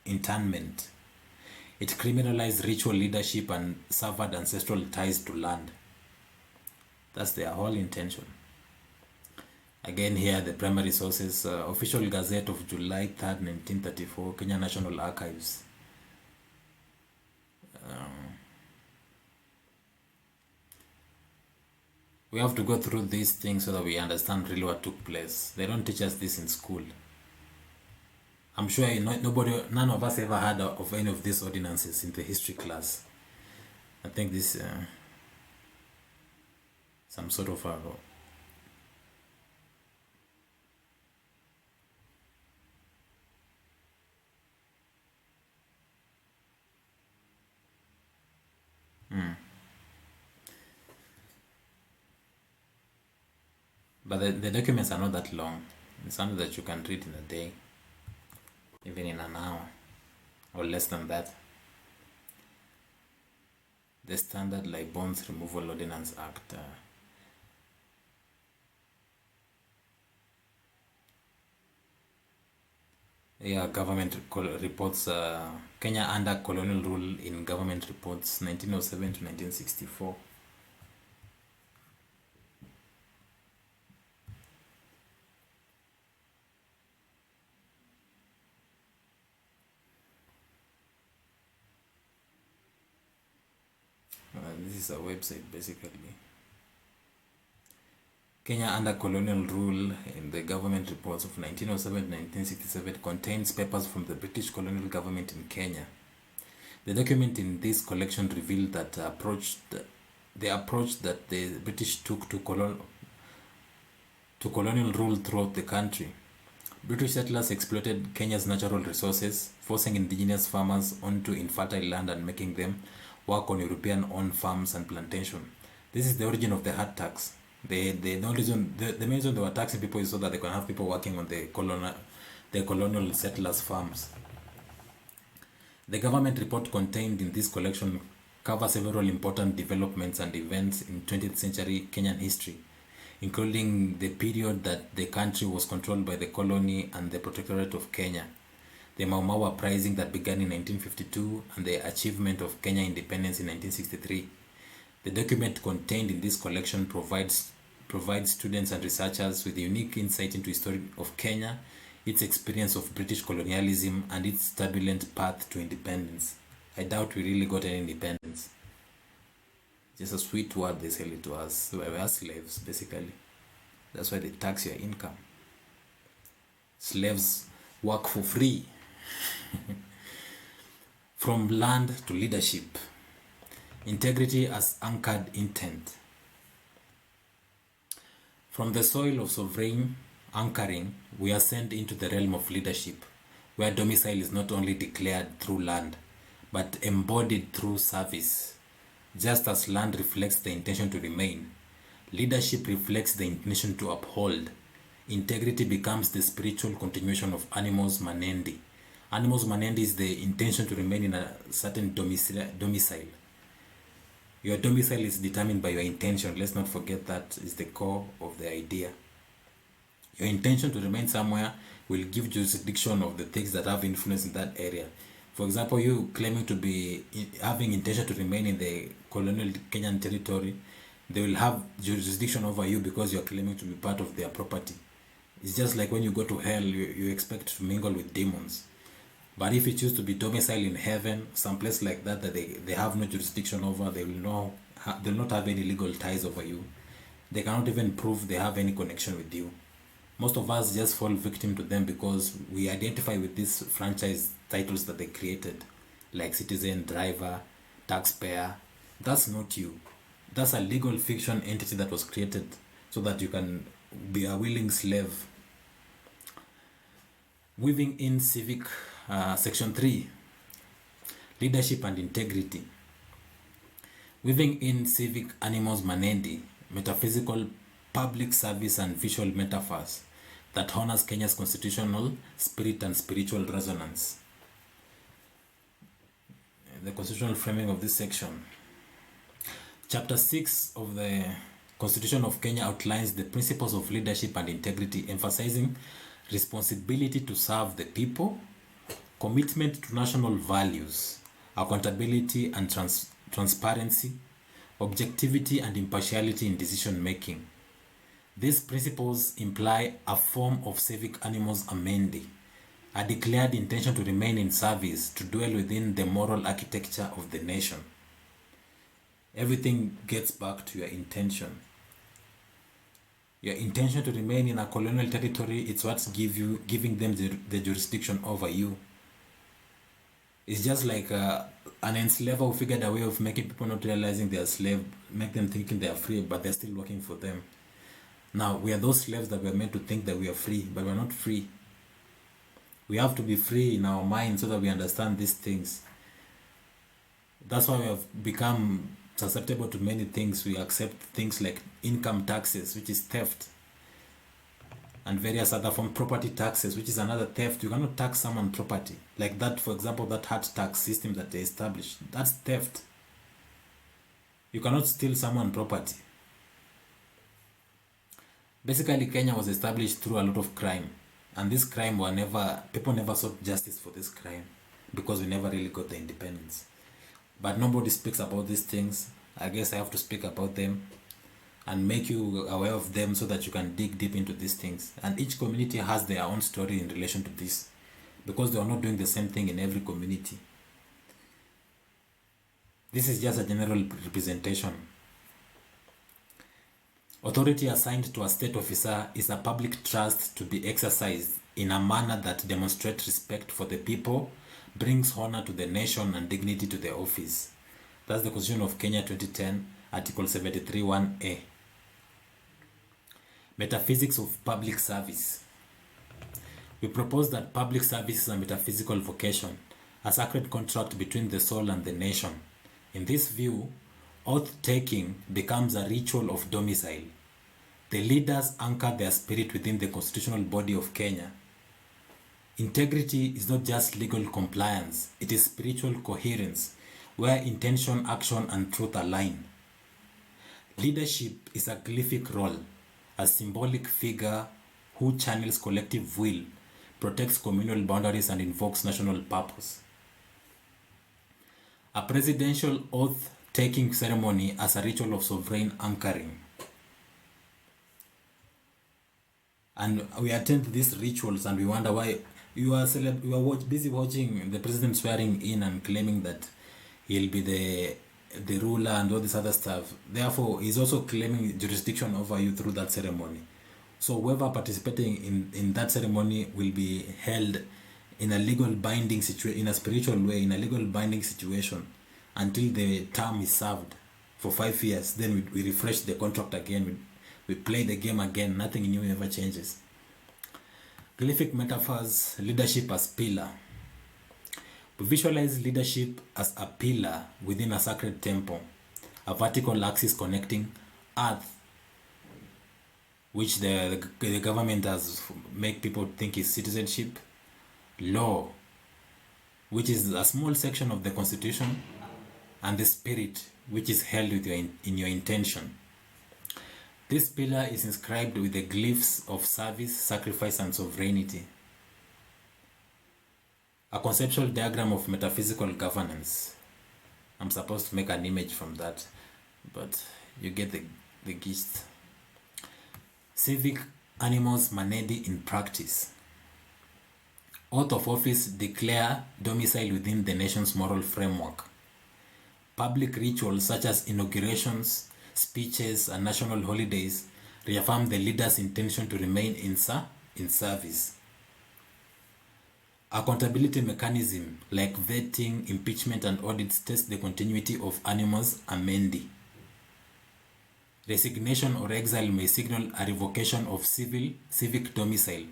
internment. It criminalized ritual leadership and severed ancestral ties to land. That's their whole intention. Again, here the primary sources: Official Gazette of July 3rd, 1934, Kenya National Archives. We have to go through these things so that we understand really what took place. They don't teach us this in school. I'm sure none of us ever heard of any of these ordinances in the history class. I think this some sort of But the documents are not that long. It's something that you can read in a day, even in an hour, or less than that. The Standard Libons Removal Ordinance Act. Government reports, Kenya under colonial rule in government reports 1907 to 1964. This is a website basically. Kenya under colonial rule in the government reports of 1907 to 1967 contains papers from the British colonial government in Kenya. The document in this collection revealed that the approach that the British took to colonial rule throughout the country. British settlers exploited Kenya's natural resources, forcing indigenous farmers onto infertile land and making them work on European-owned farms and plantation. This is the origin of the hard tax. The main reason they were taxing people is so that they can have people working on the colonial settlers' farms. The government report contained in this collection covers several important developments and events in 20th century Kenyan history, including the period that the country was controlled by the colony and the protectorate of Kenya, the Mau Mau uprising that began in 1952, and the achievement of Kenya independence in 1963. The document contained in this collection provides students and researchers with unique insight into the history of Kenya, its experience of British colonialism, and its turbulent path to independence. I doubt we really got any independence. Just a sweet word they sell it to us. We are slaves, basically. That's why they tax your income. Slaves work for free. From land to leadership. Integrity as anchored intent. From the soil of sovereign anchoring, we ascend into the realm of leadership, where domicile is not only declared through land, but embodied through service. Just as land reflects the intention to remain, leadership reflects the intention to uphold. Integrity becomes the spiritual continuation of Animus Manendi. Animus Manendi is the intention to remain in a certain domicile. Your domicile is determined by your intention. Let's not forget that is the core of the idea. Your intention to remain somewhere will give jurisdiction of the things that have influence in that area. For example, you claiming to be having intention to remain in the colonial Kenyan territory, they will have jurisdiction over you because you are claiming to be part of their property. It's just like when you go to hell, you expect to mingle with demons. But if you choose to be domiciled in heaven, someplace like that they have no jurisdiction over, they'll not have any legal ties over you. They cannot even prove they have any connection with you. Most of us just fall victim to them because we identify with these franchise titles that they created, like citizen, driver, taxpayer. That's not you. That's a legal fiction entity that was created so that you can be a willing slave. Weaving in civic, section 3, leadership and integrity. Weaving in civic Animus Manendi, metaphysical public service and visual metaphors that honors Kenya's constitutional spirit and spiritual resonance. The constitutional framing of this section. Chapter 6 of the Constitution of Kenya outlines the principles of leadership and integrity, emphasizing responsibility to serve the people, commitment to national values, accountability and transparency, objectivity and impartiality in decision making. These principles imply a form of civic animus manendi, a declared intention to remain in service, to dwell within the moral architecture of the nation. Everything gets back to your intention. Your intention to remain in a colonial territory, it's what's giving them the jurisdiction over you. It's just like an enslaver who figured a way of making people not realizing they're slave, make them thinking they're free, but they're still working for them. Now, we are those slaves that we're meant to think that we are free, but we're not free. We have to be free in our mind so that we understand these things. That's why we have become susceptible to many things. We accept things like income taxes, which is theft, and various other form property taxes, which is another theft. You cannot tax someone property. Like that, for example, that hard tax system that they established. That's theft. You cannot steal someone property. Basically, Kenya was established through a lot of crime. And this crime people never sought justice for this crime because we never really got the independence. But nobody speaks about these things. I guess I have to speak about them and make you aware of them so that you can dig deep into these things. And each community has their own story in relation to this because they are not doing the same thing in every community. This is just a general representation. Authority assigned to a state officer is a public trust to be exercised in a manner that demonstrates respect for the people, brings honor to the nation and dignity to the office. That's the Constitution of Kenya 2010, Article 73(1)(a). Metaphysics of public service. We propose that public service is a metaphysical vocation, a sacred contract between the soul and the nation. In this view, oath-taking becomes a ritual of domicile. The leaders anchor their spirit within the constitutional body of Kenya. Integrity is not just legal compliance, it is spiritual coherence, where intention, action, and truth align. Leadership is a glyphic role, a symbolic figure who channels collective will, protects communal boundaries, and invokes national purpose. A presidential oath-taking ceremony as a ritual of sovereign anchoring. And we attend these rituals and we wonder why you are busy watching the president swearing in and claiming that he'll be the ruler and all this other stuff. Therefore, he's also claiming jurisdiction over you through that ceremony. So whoever participating in that ceremony will be held in a legal binding situation, in a spiritual way, in a legal binding situation until the term is served for 5 years. Then we refresh the contract again. We play the game again. Nothing new ever changes. Glyphic metaphors, leadership as pillar. We visualize leadership as a pillar within a sacred temple, a vertical axis connecting earth, which the government has make people think is citizenship, law, which is a small section of the constitution, and the spirit, which is held with in your intention. This pillar is inscribed with the glyphs of service, sacrifice, and sovereignty. A conceptual diagram of metaphysical governance. I'm supposed to make an image from that, but you get the gist. Civic Animus Manendi in practice. Oath of office declare domicile within the nation's moral framework. Public rituals such as inaugurations, speeches, and national holidays reaffirm the leader's intention to remain in service. Accountability mechanism like vetting, impeachment, and audits test the continuity of Animus Manendi. Resignation or exile may signal a revocation of civic domicile,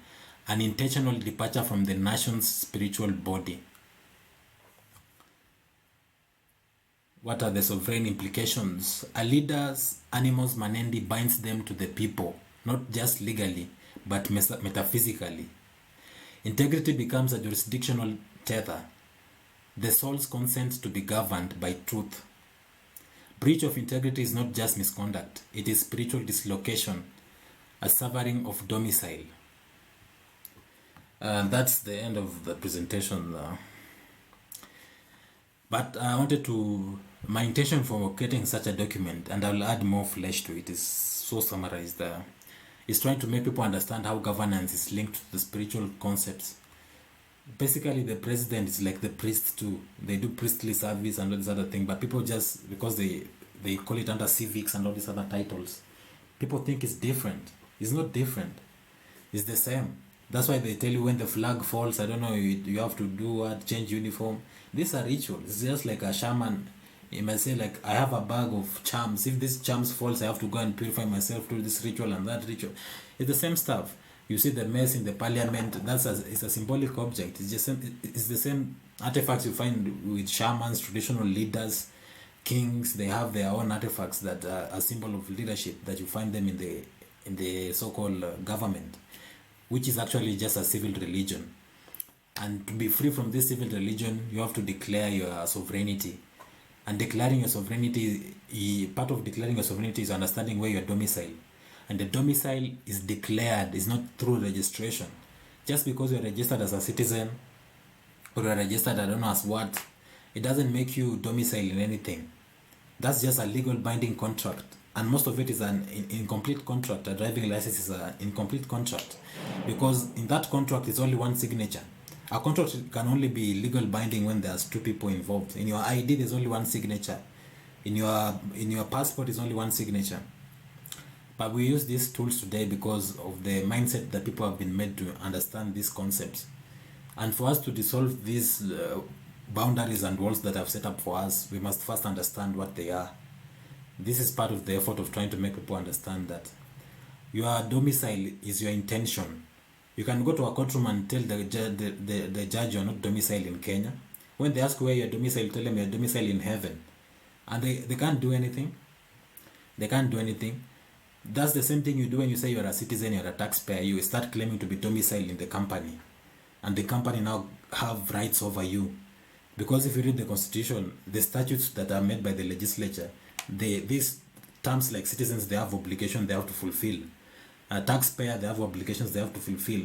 an intentional departure from the nation's spiritual body. What are the sovereign implications? A leader's Animus Manendi binds them to the people, not just legally, but metaphysically. Integrity becomes a jurisdictional tether. The soul's consent to be governed by truth. Breach of integrity is not just misconduct, it is spiritual dislocation, a severing of domicile. That's the end of the presentation. But I wanted to, my intention for creating such a document, and I'll add more flesh to it, is so summarized there, is trying to make people understand how governance is linked to the spiritual concepts. Basically, the president is like the priest too. They do priestly service and all this other thing, but people just, because they call it under civics and all these other titles, people think it's different. It's not different. It's the same. That's why they tell you when the flag falls, I don't know, you have to do what, change uniform. These are rituals. It's just like a shaman. You might say, like, I have a bag of charms. If this charms falls, I have to go and purify myself through this ritual and that ritual. It's the same stuff. You see the mess in the parliament. It's a symbolic object. It's the same artifacts you find with shamans, traditional leaders, kings. They have their own artifacts that are a symbol of leadership that you find them in the so-called government, which is actually just a civil religion. And to be free from this civil religion, you have to declare your sovereignty. And declaring your sovereignty, part of declaring your sovereignty is understanding where your domicile. And the domicile is declared, is not through registration. Just because you're registered as a citizen, or you're registered, I don't know as what, it doesn't make you domicile in anything. That's just a legal binding contract. And most of it is an incomplete contract. A driving license is an incomplete contract. Because in that contract, it's only one signature. A contract can only be legal binding when there's two people involved. In your ID, there's only one signature. In your passport, is only one signature. But we use these tools today because of the mindset that people have been made to understand these concepts. And for us to dissolve these boundaries and walls that have set up for us, we must first understand what they are. This is part of the effort of trying to make people understand that your domicile is your intention. You can go to a courtroom and tell the judge you're not domiciled in Kenya. When they ask where you're domiciled, tell them you're domiciled in heaven. And they can't do anything. They can't do anything. That's the same thing you do when you say you're a citizen, you're a taxpayer. You start claiming to be domiciled in the company. And the company now have rights over you. Because if you read the Constitution, the statutes that are made by the legislature, these terms like citizens, they have obligation they have to fulfill. A taxpayer, they have obligations they have to fulfill.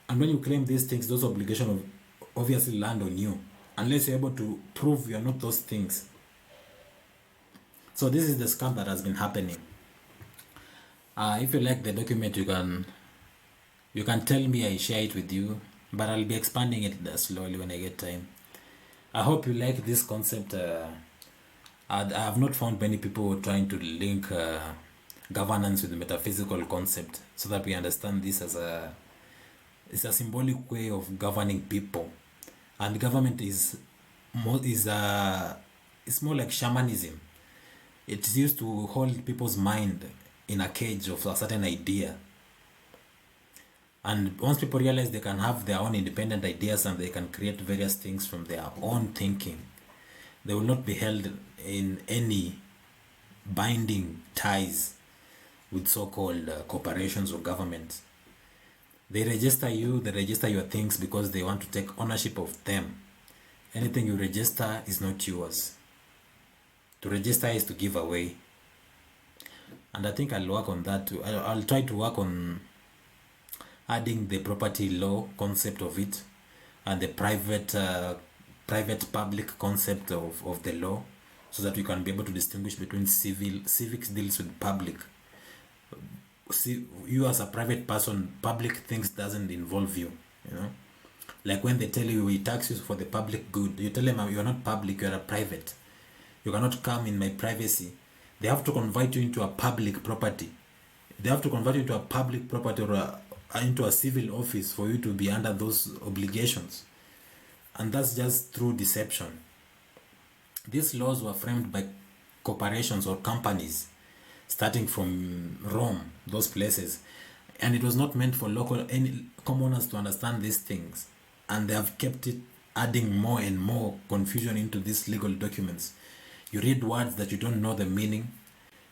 And when you claim these things, those obligations obviously land on you, unless you're able to prove you're not those things. So this is the scam that has been happening. If you like the document, you can tell me, I share it with you, but I'll be expanding it slowly when I get time. I hope you like this concept. I have not found many people trying to link governance with the metaphysical concept, so that we understand this as it's a symbolic way of governing people. And government is more like shamanism. It's used to hold people's mind in a cage of a certain idea. And once people realize they can have their own independent ideas and they can create various things from their own thinking, they will not be held in any binding ties with so-called corporations or governments. They register you, they register your things because they want to take ownership of them. Anything you register is not yours. To register is to give away. And I think I'll work on that too. I'll try to work on adding the property law concept of it, and the private public concept of the law, so that we can be able to distinguish between civics deals with public. See, you as a private person, public things doesn't involve you, you know. Like when they tell you we tax you for the public good, you tell them you're not public, you're a private. You cannot come in my privacy. They have to convert you into a public property. They have to convert you into a public property or into a civil office for you to be under those obligations. And that's just through deception. These laws were framed by corporations or companies starting from Rome, those places. And it was not meant for any commoners to understand these things. And they have kept it adding more and more confusion into these legal documents. You read words that you don't know the meaning.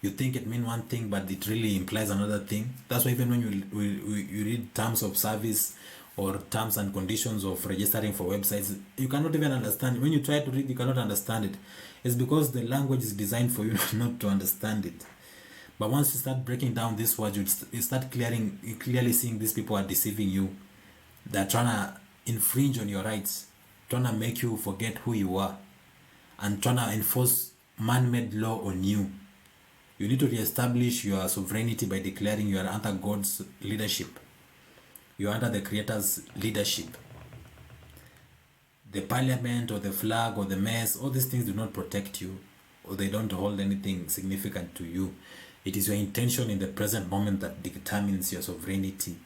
You think it means one thing, but it really implies another thing. That's why even when you read terms of service or terms and conditions of registering for websites, you cannot even understand. When you try to read, you cannot understand it. It's because the language is designed for you not to understand it. But once you start breaking down these words, you start clearly seeing these people are deceiving you. They're trying to infringe on your rights, trying to make you forget who you are, and trying to enforce man-made law on you. You need to reestablish your sovereignty by declaring you are under God's leadership. You are under the Creator's leadership. The parliament or the flag or the mess, all these things do not protect you, or they don't hold anything significant to you. It is your intention in the present moment that determines your sovereignty.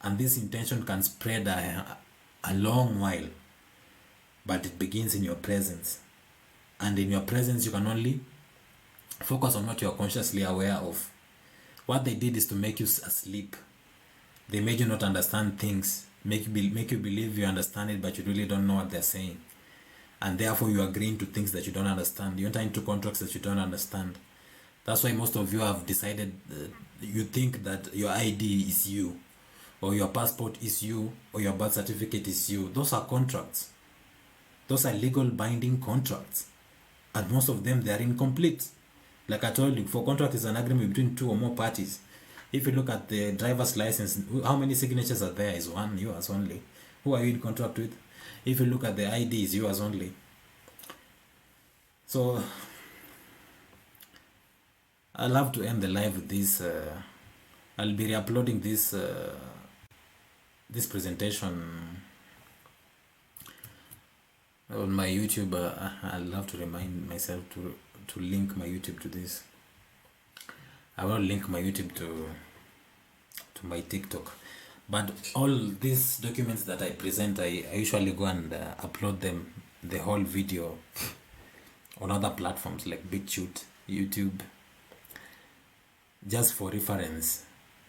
And this intention can spread a long while, but it begins in your presence. And in your presence, you can only focus on what you are consciously aware of. What they did is to make you asleep. They made you not understand things, make you believe you understand it, but you really don't know what they're saying. And therefore, you are agreeing to things that you don't understand. You enter into contracts that you don't understand. That's why most of you have decided, you think that your ID is you, or your passport is you, or your birth certificate is you. Those are contracts. Those are legal binding contracts. And most of them, they are incomplete. Like I told you, for contract is an agreement between two or more parties. If you look at the driver's license, how many signatures are there? Is one, yours only. Who are you in contract with? If you look at the ID, is yours only. So, I'll have to end the live with this. I'll be re-uploading this this presentation on my YouTube. I'll have to remind myself to link my YouTube to this. I will link my YouTube to my TikTok. But all these documents that I present, I usually go and upload them, the whole video, on other platforms like BitChute, YouTube, just for reference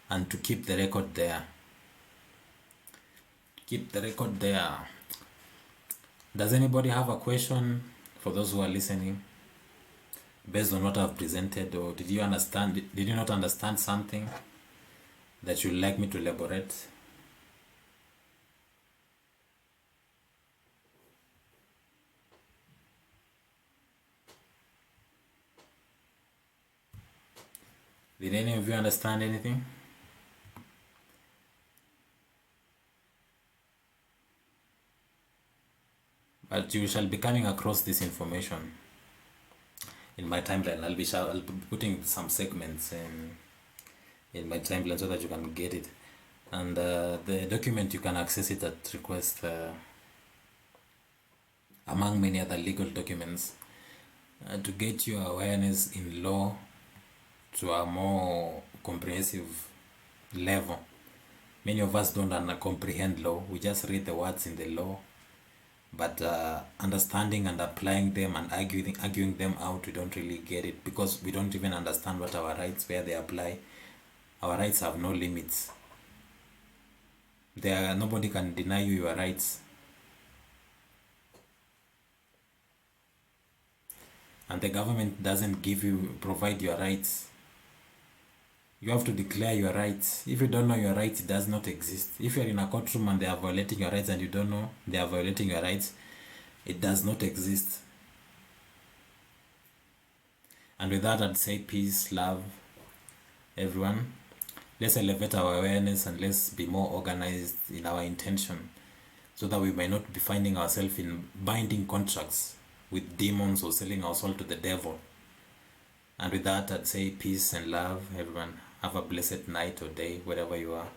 and to keep the record there. Keep the record there. Does anybody have a question for those who are listening based on what I've presented, or did you not understand something that you'd like me to elaborate? Did any of you understand anything? But you shall be coming across this information in my timeline. I'll be putting some segments in my timeline so that you can get it. And the document, you can access it at request, among many other legal documents, to get your awareness in law to a more comprehensive level. Many of us don't comprehend law. We just read the words in the law, but understanding and applying them and arguing them out, we don't really get it, because we don't even understand what our rights, where they apply. Our rights have no limits. Nobody can deny you your rights. And the government doesn't provide your rights. You have to declare your rights. If you don't know your rights, it does not exist. If you're in a courtroom and they are violating your rights and you don't know they are violating your rights, it does not exist. And with that, I'd say peace, love, everyone. Let's elevate our awareness and let's be more organized in our intention so that we might not be finding ourselves in binding contracts with demons or selling our soul to the devil. And with that, I'd say peace and love, everyone. Have a blessed night or day, wherever you are.